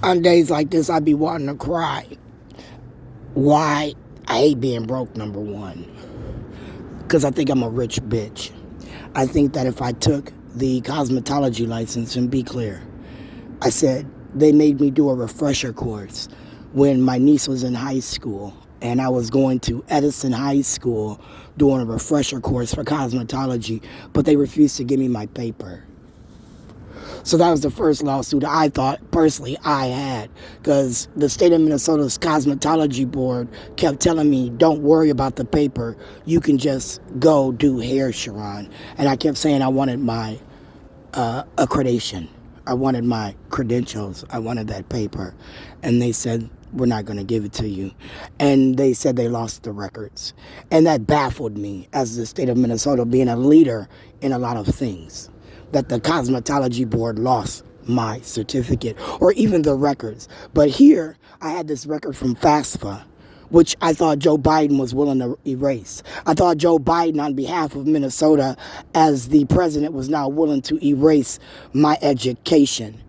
On days like this, I be wanting to cry. Why? I hate being broke, number one. Because I think I'm a rich bitch. I think that if I took the cosmetology license, and be clear, I said they made me do a refresher course when my niece was in high school. And I was going to Edison High School doing a refresher course for cosmetology, but they refused to give me my paper. So that was the first lawsuit I thought personally I had, because the state of Minnesota's cosmetology board kept telling me, don't worry about the paper, you can just go do hair, Sharon. And I kept saying I wanted my accreditation. I wanted my credentials. I wanted that paper. And they said, we're not going to give it to you. And they said they lost the records. And that baffled me as the state of Minnesota being a leader in a lot of things, that the cosmetology board lost my certificate or even the records. But here, I had this record from FAFSA, which I thought Joe Biden was willing to erase. I thought Joe Biden, on behalf of Minnesota, as the president, was now willing to erase my education.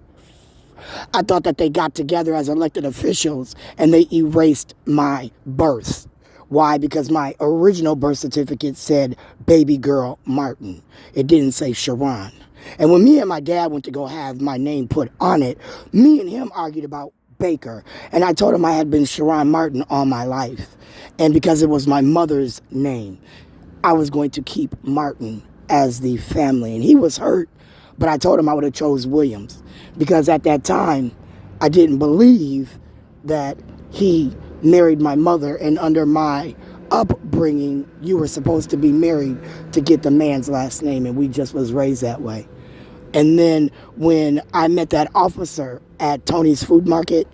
I thought that they got together as elected officials and they erased my birth. Why? Because my original birth certificate said baby girl Martin. It didn't say Sharon. And when me and my dad went to go have my name put on it, me and him argued about Baker. And I told him I had been Sharon Martin all my life. And because it was my mother's name, I was going to keep Martin as the family. And he was hurt, but I told him I would have chose Williams. Because at that time, I didn't believe that he married my mother, and under my upbringing, you were supposed to be married to get the man's last name, and we just was raised that way. And then when I met that officer at Tony's Food Market,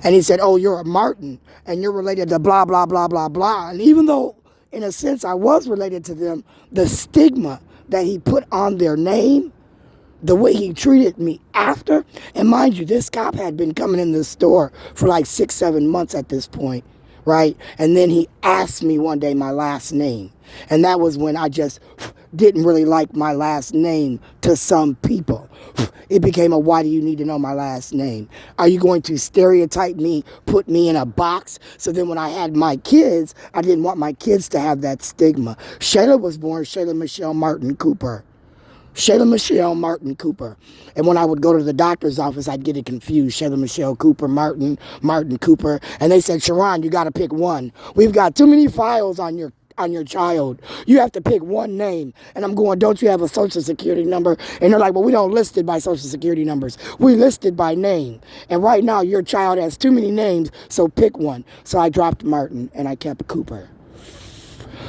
and he said, oh, you're a Martin, and you're related to blah, blah, blah, blah, blah. And even though, in a sense, I was related to them, the stigma that he put on their name, the way he treated me after, and mind you, this cop had been coming in the store for like 6-7 months at this point, right? And then he asked me one day my last name. And that was when I just didn't really like my last name to some people. It became a, why do you need to know my last name? Are you going to stereotype me, put me in a box? So then when I had my kids, I didn't want my kids to have that stigma. Shayla was born Shayla Michelle Martin Cooper. Shayla Michelle Martin Cooper. And when I would go to the doctor's office, I'd get it confused. Shayla Michelle Cooper, Martin Cooper. And they said, Sharon, you got to pick one. We've got too many files on your child. You have to pick one name. And I'm going, don't you have a social security number? And they're like, well, we don't list it by social security numbers. We list it by name. And right now, your child has too many names, so pick one. So I dropped Martin and I kept Cooper.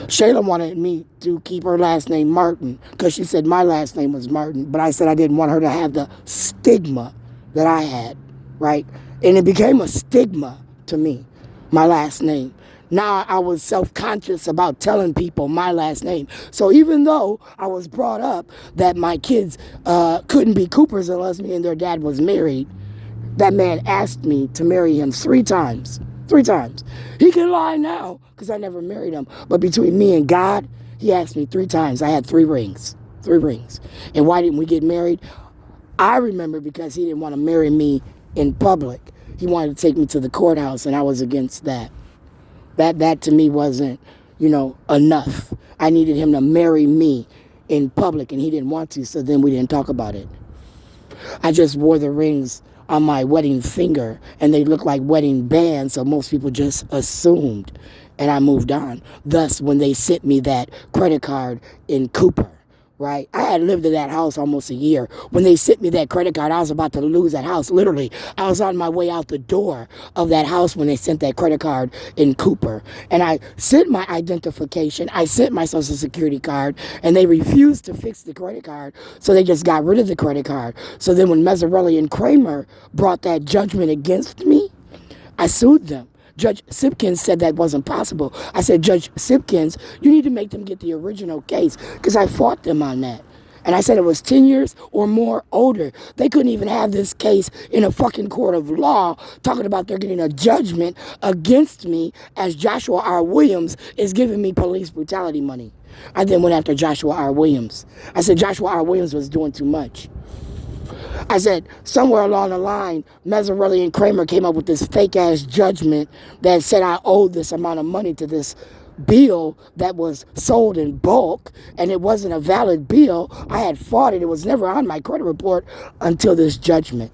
Shayla wanted me to keep her last name Martin because she said my last name was Martin, but I said I didn't want her to have the stigma that I had, right? And it became a stigma to me, my last name. Now I was self-conscious about telling people my last name. So even though I was brought up that my kids couldn't be Coopers unless me and their dad was married, that man asked me to marry him 3 times. 3 times. He can lie now because I never married him. But between me and God, he asked me 3 times. I had 3 rings. 3 rings. And why didn't we get married? I remember because he didn't want to marry me in public. He wanted to take me to the courthouse, and I was against that. That to me wasn't, enough. I needed him to marry me in public, and he didn't want to, so then we didn't talk about it. I just wore the rings on my wedding finger, and they looked like wedding bands, so most people just assumed, and I moved on. Thus, when they sent me that credit card in Cooper, right? I had lived in that house almost a year. When they sent me that credit card, I was about to lose that house. Literally, I was on my way out the door of that house when they sent that credit card in Cooper. And I sent my identification, I sent my social security card, and they refused to fix the credit card, so they just got rid of the credit card. So then when Mazzarelli and Kramer brought that judgment against me, I sued them. Judge Sipkins said that wasn't possible. I said, Judge Sipkins, you need to make them get the original case because I fought them on that. And I said it was 10 years or more older. They couldn't even have this case in a fucking court of law talking about they're getting a judgment against me as Joshua R. Williams is giving me police brutality money. I then went after Joshua R. Williams. I said Joshua R. Williams was doing too much. I said, somewhere along the line, Mazzarelli and Kramer came up with this fake-ass judgment that said I owed this amount of money to this bill that was sold in bulk, and it wasn't a valid bill. I had fought it. It was never on my credit report until this judgment.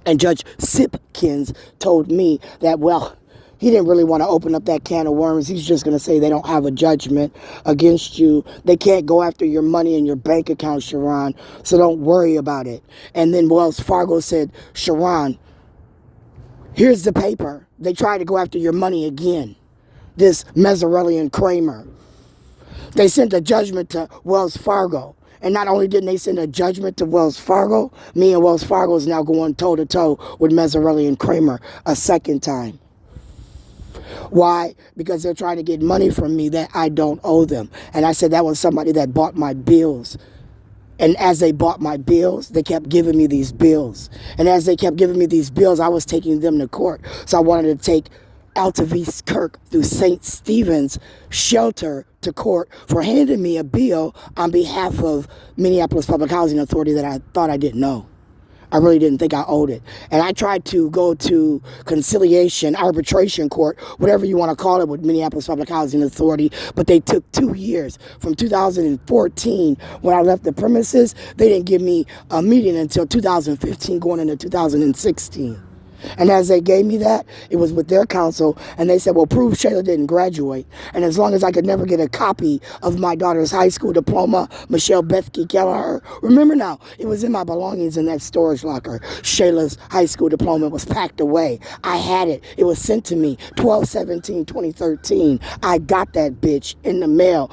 And Judge Sipkins told me that, well, he didn't really want to open up that can of worms. He's just going to say they don't have a judgment against you. They can't go after your money in your bank account, Sharon, so don't worry about it. And then Wells Fargo said, Sharon, here's the paper. They tried to go after your money again. This Mazzarelli and Kramer. They sent a judgment to Wells Fargo. And not only didn't they send a judgment to Wells Fargo, me and Wells Fargo is now going toe-to-toe with Mazzarelli and Kramer a second time. Why? Because they're trying to get money from me that I don't owe them. And I said that was somebody that bought my bills. And as they bought my bills, they kept giving me these bills. And as they kept giving me these bills, I was taking them to court. So I wanted to take Altavis Kirk through St. Stephen's shelter to court for handing me a bill on behalf of Minneapolis Public Housing Authority that I thought I didn't know. I really didn't think I owed it. And I tried to go to conciliation, arbitration court, whatever you want to call it, with Minneapolis Public Housing Authority, but they took 2 years. From 2014, when I left the premises, they didn't give me a meeting until 2015, going into 2016. And as they gave me that, it was with their counsel, and they said, well, prove Shayla didn't graduate. And as long as I could never get a copy of my daughter's high school diploma, Michelle Bethke Kelleher, remember now, it was in my belongings in that storage locker. Shayla's high school diploma was packed away. I had it. It was sent to me 12/17/2013. I got that bitch in the mail.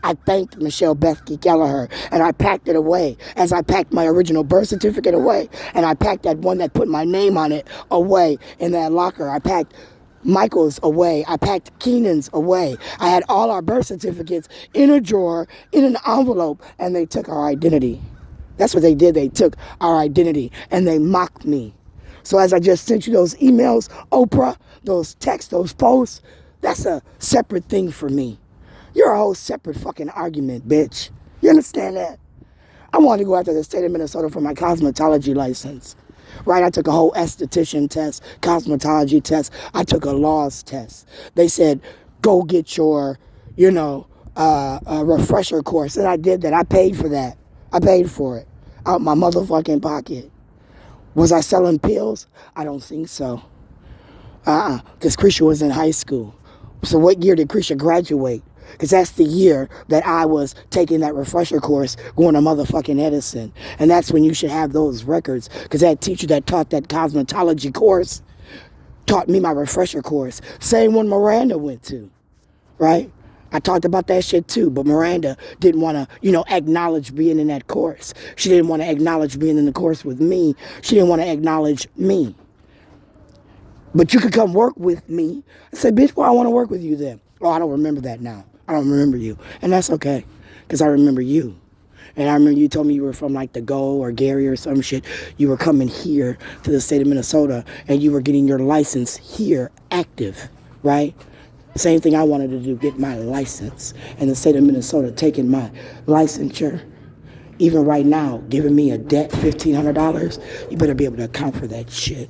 I thanked Michelle Bethke Kelleher, and I packed it away as I packed my original birth certificate away, and I packed that one that put my name on it away in that locker. I packed Michael's away. I packed Keenan's away. I had all our birth certificates in a drawer, in an envelope, and they took our identity. That's what they did. They took our identity, and they mocked me. So as I just sent you those emails, Oprah, those texts, those posts, that's a separate thing for me. You're a whole separate fucking argument, bitch. You understand that? I wanted to go after the state of Minnesota for my cosmetology license. Right? I took a whole esthetician test, cosmetology test. I took a laws test. They said, go get your, refresher course. And I did that. I paid for that. I paid for it. Out my motherfucking pocket. Was I selling pills? I don't think so. Because Krisha was in high school. So what year did Krisha graduate? Because that's the year that I was taking that refresher course going to motherfucking Edison. And that's when you should have those records. Because that teacher that taught that cosmetology course taught me my refresher course. Same one Miranda went to, right? I talked about that shit too, but Miranda didn't want to, acknowledge being in that course. She didn't want to acknowledge being in the course with me. She didn't want to acknowledge me. But you could come work with me. I said, bitch, why I want to work with you then? Oh, I don't remember that now. I don't remember you. And that's okay, because I remember you. And I remember you told me you were from like the Go or Gary or some shit. You were coming here to the state of Minnesota, and you were getting your license here active, right? Same thing I wanted to do, get my license. And the state of Minnesota taking my licensure, even right now, giving me a debt, $1,500, you better be able to account for that shit.